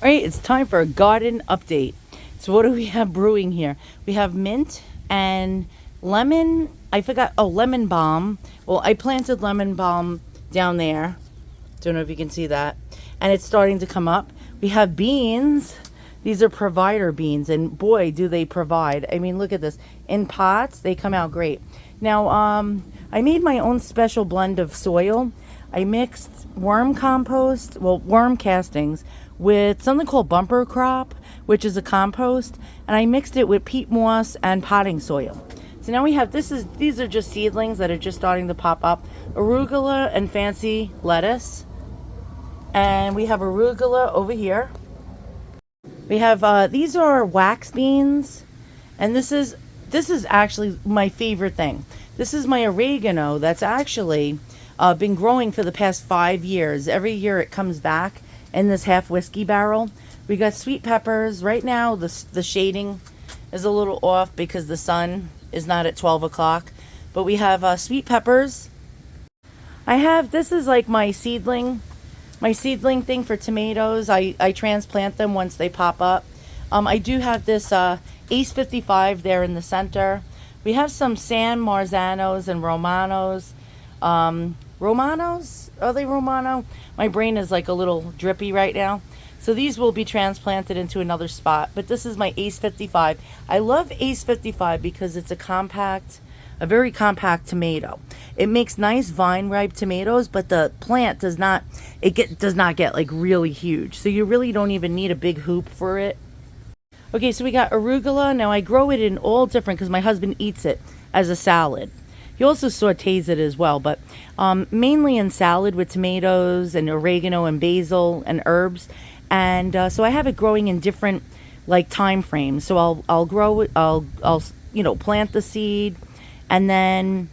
All right, it's time for a garden update. So what do we have brewing here? We have mint and lemon. I forgot. Oh, lemon balm. Well, I planted lemon balm down there. Don't know if you can see that. And it's starting to come up. We have beans. These are provider beans, and boy, do they provide. I mean, look at this. In pots, they come out great. Now, I made my own special blend of soil. I mixed worm compost, well, worm castings, with something called bumper crop, which is a compost, and I mixed it with peat moss and potting soil. So now we have, these are just seedlings that are just starting to pop up. Arugula and fancy lettuce. And we have arugula over here. We have, these are wax beans, and this is actually my favorite thing. This is my oregano that's actually been growing for the past 5 years. Every year it comes back in this half whiskey barrel. We got sweet peppers. Right now the shading is a little off because the sun is not at 12 o'clock. But we have sweet peppers. This is like my seedling thing for tomatoes. I transplant them once they pop up. I do have this Ace 55 there in the center. We have some San Marzanos and Romanos. Romanos? Are they Romano? My brain is like a little drippy right now. So these will be transplanted into another spot. But this is my Ace 55. I love Ace 55 because it's a very compact tomato. It makes nice vine ripe tomatoes, but the plant does not get like really huge. So you really don't even need a big hoop for it. Okay, so we got arugula. Now I grow it in all different because my husband eats it as a salad. He also sautés it as well, but mainly in salad with tomatoes and oregano and basil and herbs. And so I have it growing in different like time frames. So I'll grow it. I'll plant the seed, and then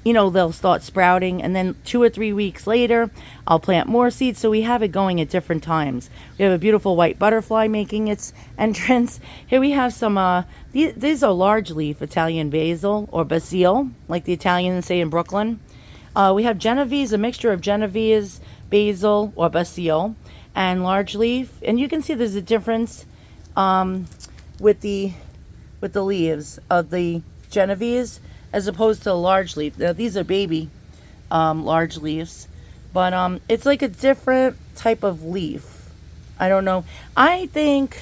they'll start sprouting, and then 2 or 3 weeks later I'll plant more seeds. So we have it going at different times. We have a beautiful white butterfly making its entrance. Here we have some these are large leaf Italian basil, or basil, like the Italians say in Brooklyn. We have Genovese, a mixture of Genovese, basil, or basil, and large leaf. And you can see there's a difference with the leaves of the Genovese as opposed to a large leaf. Now these are baby large leaves, but it's like a different type of leaf. I don't know. I think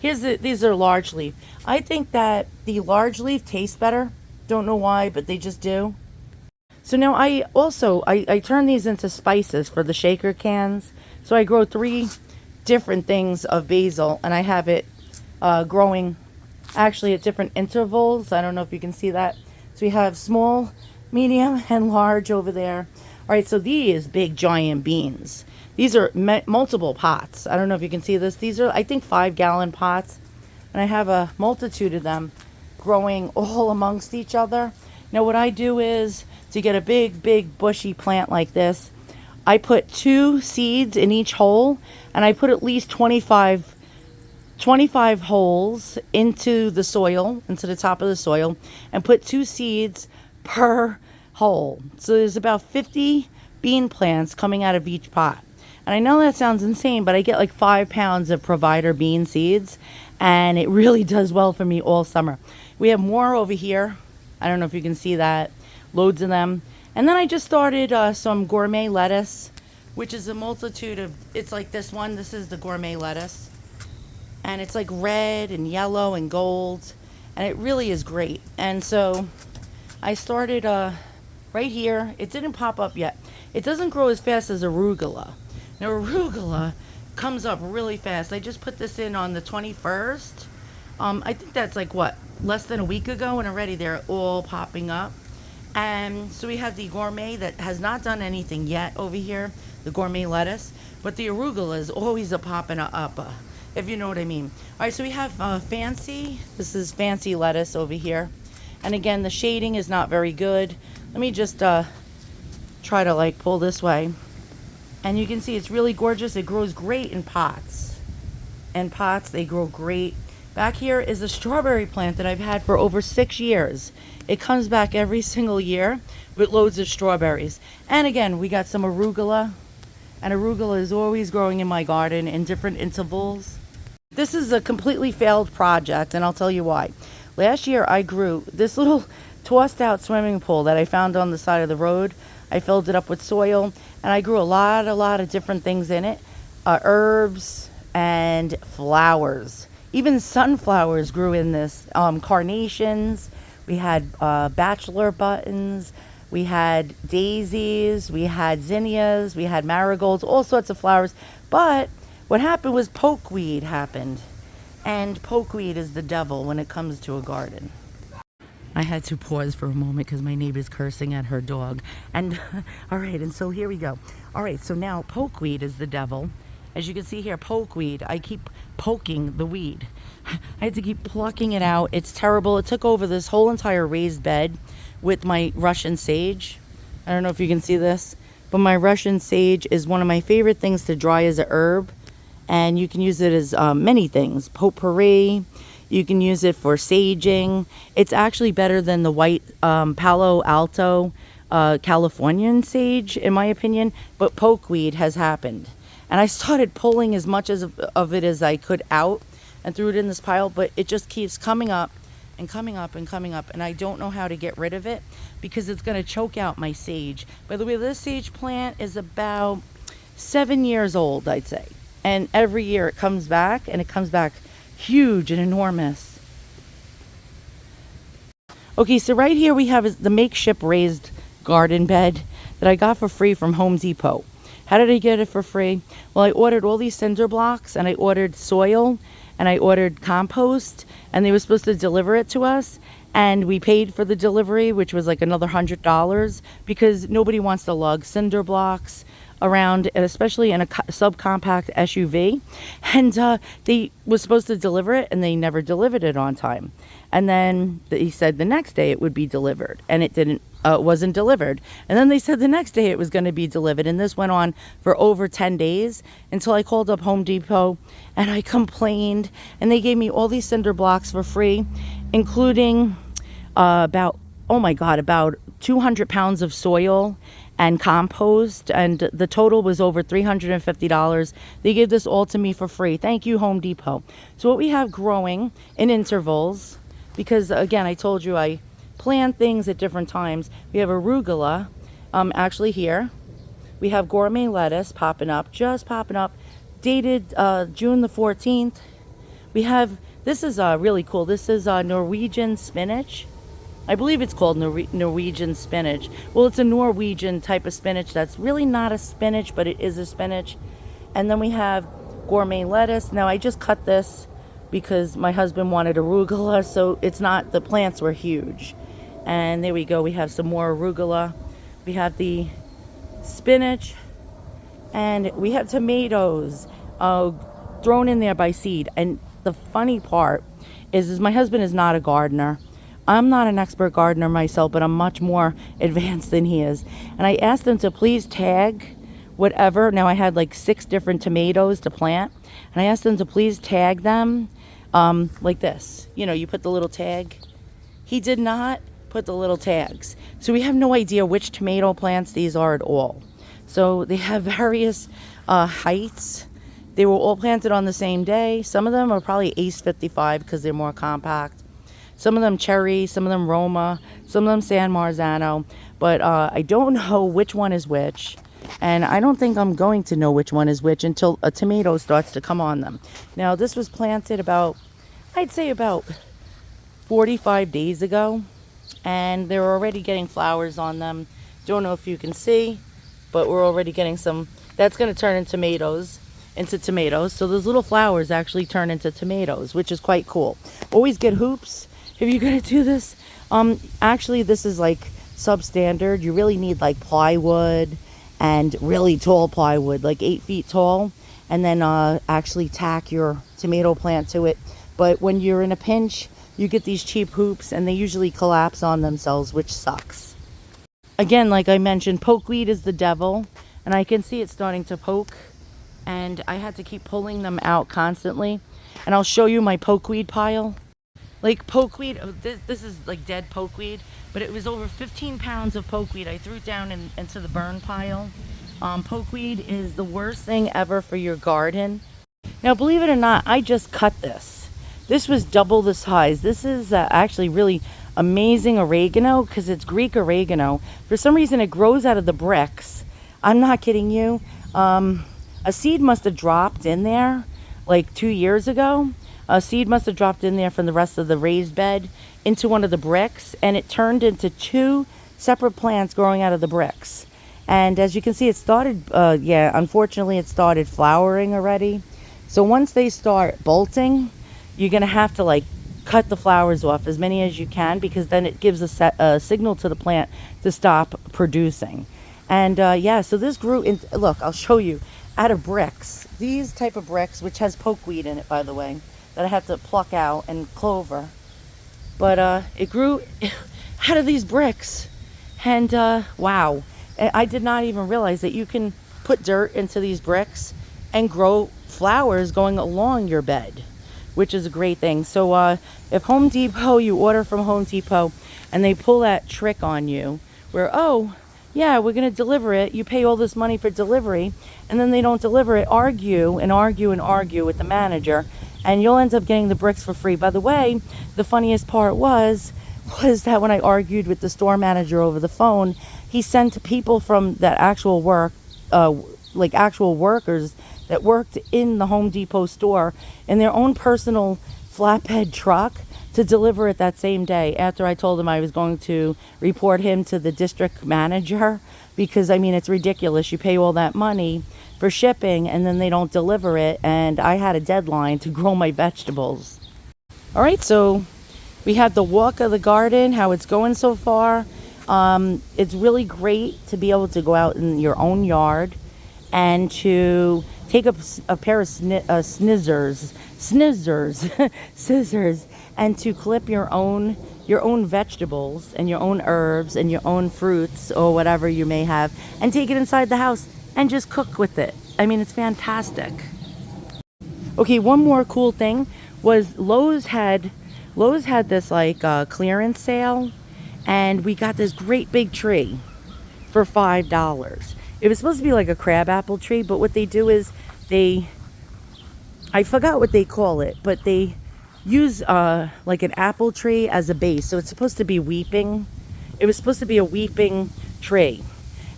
these are large leaf. I think that the large leaf tastes better. Don't know why, but they just do. So now I turn these into spices for the shaker cans. So I grow 3 different things of basil, and I have it growing actually at different intervals. I don't know if you can see that. So we have small, medium, and large over there. All right, so these big giant beans. These are multiple pots. I don't know if you can see this. These are, I think, 5-gallon pots. And I have a multitude of them growing all amongst each other. Now what I do is, to get a big bushy plant like this, I put 2 seeds in each hole, and I put at least 25 holes into the soil, into the top of the soil, and put 2 seeds per hole. So there's about 50 bean plants coming out of each pot. And I know that sounds insane, but I get like 5 pounds of provider bean seeds, and it really does well for me all summer. We have more over here. I don't know if you can see that. Loads of them. And then I just started some gourmet lettuce, which is a multitude of, it's like this one. This is the gourmet lettuce. And it's like red and yellow and gold, and it really is great. And so I started right here. It didn't pop up yet. It doesn't grow as fast as arugula. Now arugula comes up really fast. I just put this in on the 21st. I think that's like less than a week ago, and already they're all popping up. And so we have the gourmet that has not done anything yet over here, the gourmet lettuce, but the arugula is always a popping up. If you know what I mean. All right, so we have fancy. This is fancy lettuce over here. And again, the shading is not very good. Let me just try to like pull this way. And you can see it's really gorgeous. It grows great in pots. In pots, they grow great. Back here is a strawberry plant that I've had for over 6 years. It comes back every single year with loads of strawberries. And again, we got some arugula And arugula is always growing in my garden in different intervals. This is a completely failed project, and I'll tell you why. Last year I grew this little tossed out swimming pool that I found on the side of the road. I filled it up with soil, and I grew a lot of different things in it. Herbs and flowers. Even sunflowers grew in this. Carnations. We had bachelor buttons. We had daisies. We had zinnias. We had marigolds. All sorts of flowers. But what happened was pokeweed happened. And pokeweed is the devil when it comes to a garden. I had to pause for a moment because my neighbor's cursing at her dog. And all right, and so here we go. All right, so now pokeweed is the devil. As you can see here, pokeweed. I keep poking the weed. I had to keep plucking it out. It's terrible. It took over this whole entire raised bed with my Russian sage. I don't know if you can see this, but my Russian sage is one of my favorite things to dry as a herb. And you can use it as many things. Potpourri. You can use it for saging. It's actually better than the white Palo Alto Californian sage, in my opinion. But pokeweed has happened. And I started pulling as much of it as I could out and threw it in this pile. But it just keeps coming up and coming up and coming up. And I don't know how to get rid of it because it's going to choke out my sage. By the way, this sage plant is about 7 years old, I'd say. And every year it comes back, and it comes back huge and enormous. Okay, so right here we have the makeshift raised garden bed that I got for free from Home Depot. How did I get it for free? Well, I ordered all these cinder blocks, and I ordered soil, and I ordered compost, and they were supposed to deliver it to us. And we paid for the delivery, which was like another $100, because nobody wants to lug cinder blocks around, and especially in a subcompact SUV. And they were supposed to deliver it, and they never delivered it on time. And then he said the next day it would be delivered, and it wasn't delivered. And then they said the next day it was going to be delivered, and this went on for over 10 days until I called up Home Depot and I complained, and they gave me all these cinder blocks for free, including about 200 pounds of soil and compost, and the total was over $350. They gave this all to me for free. Thank you, Home Depot. So what we have growing in intervals, because again, I told you I plant things at different times. We have arugula, actually here. We have gourmet lettuce just popping up, dated June the 14th. We have, this is really cool. This is Norwegian spinach. I believe it's called Norwegian spinach. Well, it's a Norwegian type of spinach that's really not a spinach, but it is a spinach. And then we have gourmet lettuce. Now, I just cut this because my husband wanted arugula, so it's not, the plants were huge. And there we go. We have some more arugula. We have the spinach, and we have tomatoes thrown in there by seed. And the funny part is my husband is not a gardener. I'm not an expert gardener myself, but I'm much more advanced than he is. And I asked him to please tag whatever. Now I had like 6 different tomatoes to plant. And I asked him to please tag them like this. You know, you put the little tag. He did not put the little tags. So we have no idea which tomato plants these are at all. So they have various heights. They were all planted on the same day. Some of them are probably Ace 55 because they're more compact. Some of them cherry, some of them Roma, some of them San Marzano. But I don't know which one is which. And I don't think I'm going to know which one is which until a tomato starts to come on them. Now, this was planted I'd say about 45 days ago. And they're already getting flowers on them. Don't know if you can see, but we're already getting some. That's going to turn into tomatoes. So those little flowers actually turn into tomatoes, which is quite cool. Always get hoops if you're going to do this. Actually, this is like substandard. You really need like plywood, and really tall plywood, like 8 feet tall, and then actually tack your tomato plant to it. But when you're in a pinch, you get these cheap hoops, and they usually collapse on themselves, which sucks. Again, like I mentioned, pokeweed is the devil, and I can see it starting to poke, and I had to keep pulling them out constantly. And I'll show you my pokeweed pile. Like pokeweed, this is like dead pokeweed, but it was over 15 pounds of pokeweed. I threw it down into the burn pile, Pokeweed is the worst thing ever for your garden. Now, believe it or not, I just cut this. This was double the size. This is actually really amazing oregano because it's Greek oregano. For some reason, it grows out of the bricks. I'm not kidding you. A seed must have dropped in there like 2 years ago. A seed must have dropped in there from the rest of the raised bed into one of the bricks, and it turned into 2 separate plants growing out of the bricks. And as you can see, it started, unfortunately, it started flowering already. So once they start bolting, you're going to have to like cut the flowers off, as many as you can, because then it gives a signal to the plant to stop producing. And so this grew in, look, I'll show you, out of bricks. These type of bricks, which has pokeweed in it, by the way, that I have to pluck out, and clover. But it grew out of these bricks. And wow. I did not even realize that you can put dirt into these bricks and grow flowers going along your bed, which is a great thing. So if Home Depot, you order from Home Depot and they pull that trick on you where, oh, yeah, we're going to deliver it. You pay all this money for delivery, and then they don't deliver it. Argue and argue and argue with the manager, and you'll end up getting the bricks for free. By the way, the funniest part was that when I argued with the store manager over the phone, he sent people from that actual work, like actual workers that worked in the Home Depot store in their own personal flatbed truck to deliver it that same day, after I told him I was going to report him to the district manager, because I mean, it's ridiculous. You pay all that money for shipping and then they don't deliver it, and I had a deadline to grow my vegetables. All right, so we had the walk of the garden, how it's going so far. It's really great to be able to go out in your own yard and to take a pair of scissors, and to clip your own vegetables and your own herbs and your own fruits or whatever you may have, and take it inside the house and just cook with it. I mean, it's fantastic. Okay, one more cool thing was Lowe's had this like clearance sale, and we got this great big tree for $5. It was supposed to be like a crabapple tree, but what they do is I forgot what they call it, but they use like an apple tree as a base. So it's supposed to be weeping. It was supposed to be a weeping tree.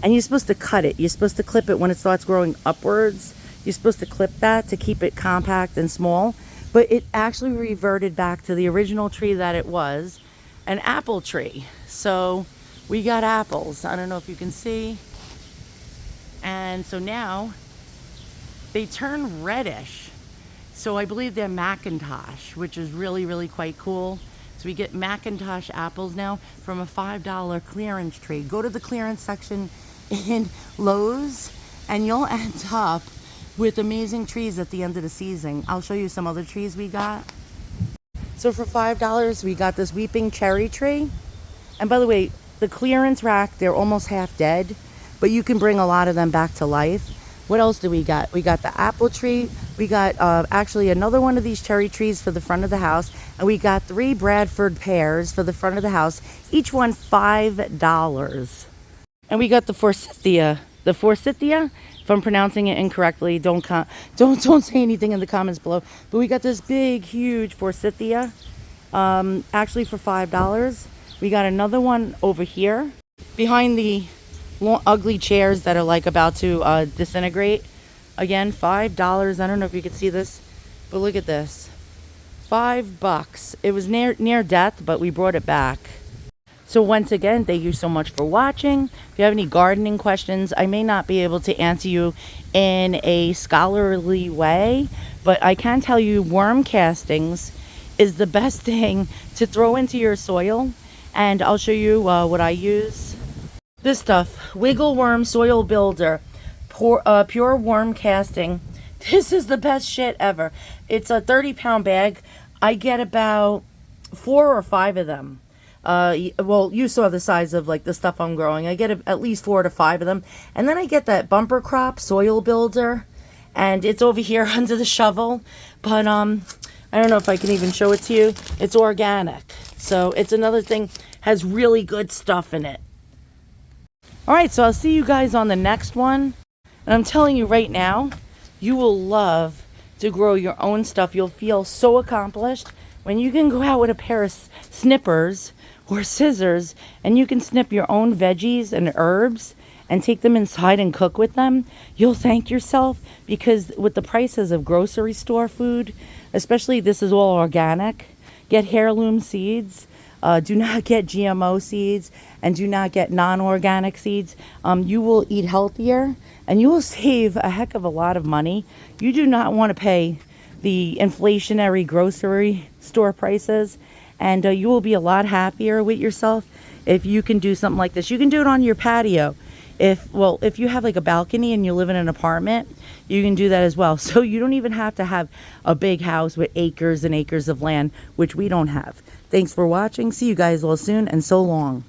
And you're supposed to cut it. You're supposed to clip it when it starts growing upwards. You're supposed to clip that to keep it compact and small. But it actually reverted back to the original tree that it was, an apple tree. So we got apples. I don't know if you can see. And so now they turn reddish. So I believe they're Macintosh, which is really, really quite cool. So we get Macintosh apples now from a $5 clearance tree. Go to the clearance section in Lowe's and you'll end up with amazing trees at the end of the season. I'll show you some other trees we got. So for $5, we got this weeping cherry tree. And by the way, the clearance rack, they're almost half dead, but you can bring a lot of them back to life. What else do we got? We got the apple tree. We got actually another one of these cherry trees for the front of the house. And we got 3 Bradford pears for the front of the house. Each one $5. And we got the forsythia. The forsythia, if I'm pronouncing it incorrectly, don't say anything in the comments below. But we got this big, huge forsythia, actually for $5. We got another one over here behind the ugly chairs that are like about to disintegrate. Again, $5. I don't know if you can see this, but look at this. $5. It was near death, but we brought it back. So once again, thank you so much for watching. If you have any gardening questions, I may not be able to answer you in a scholarly way, but I can tell you worm castings is the best thing to throw into your soil. And I'll show you what I use. This stuff, Wiggle Worm Soil Builder, pure worm casting. This is the best shit ever. It's a 30-pound bag. I get about 4 or 5 of them. Well, you saw the size of like the stuff I'm growing. I get at least 4 to 5 of them. And then I get that bumper crop soil builder, and it's over here under the shovel. But I don't know if I can even show it to you. It's organic. So it's another thing, has really good stuff in it. All right, so I'll see you guys on the next one. And I'm telling you right now, you will love to grow your own stuff. You'll feel so accomplished when you can go out with a pair of snippers or scissors and you can snip your own veggies and herbs and take them inside and cook with them. You'll thank yourself, because with the prices of grocery store food, especially this is all organic, get heirloom seeds. Do not get GMO seeds, and do not get non-organic seeds. You will eat healthier and you will save a heck of a lot of money. You do not want to pay the inflationary grocery store prices, and you will be a lot happier with yourself if you can do something like this. You can do it on your patio. If you have like a balcony and you live in an apartment, you can do that as well. So you don't even have to have a big house with acres and acres of land, which we don't have. Thanks for watching. See you guys all soon, and so long.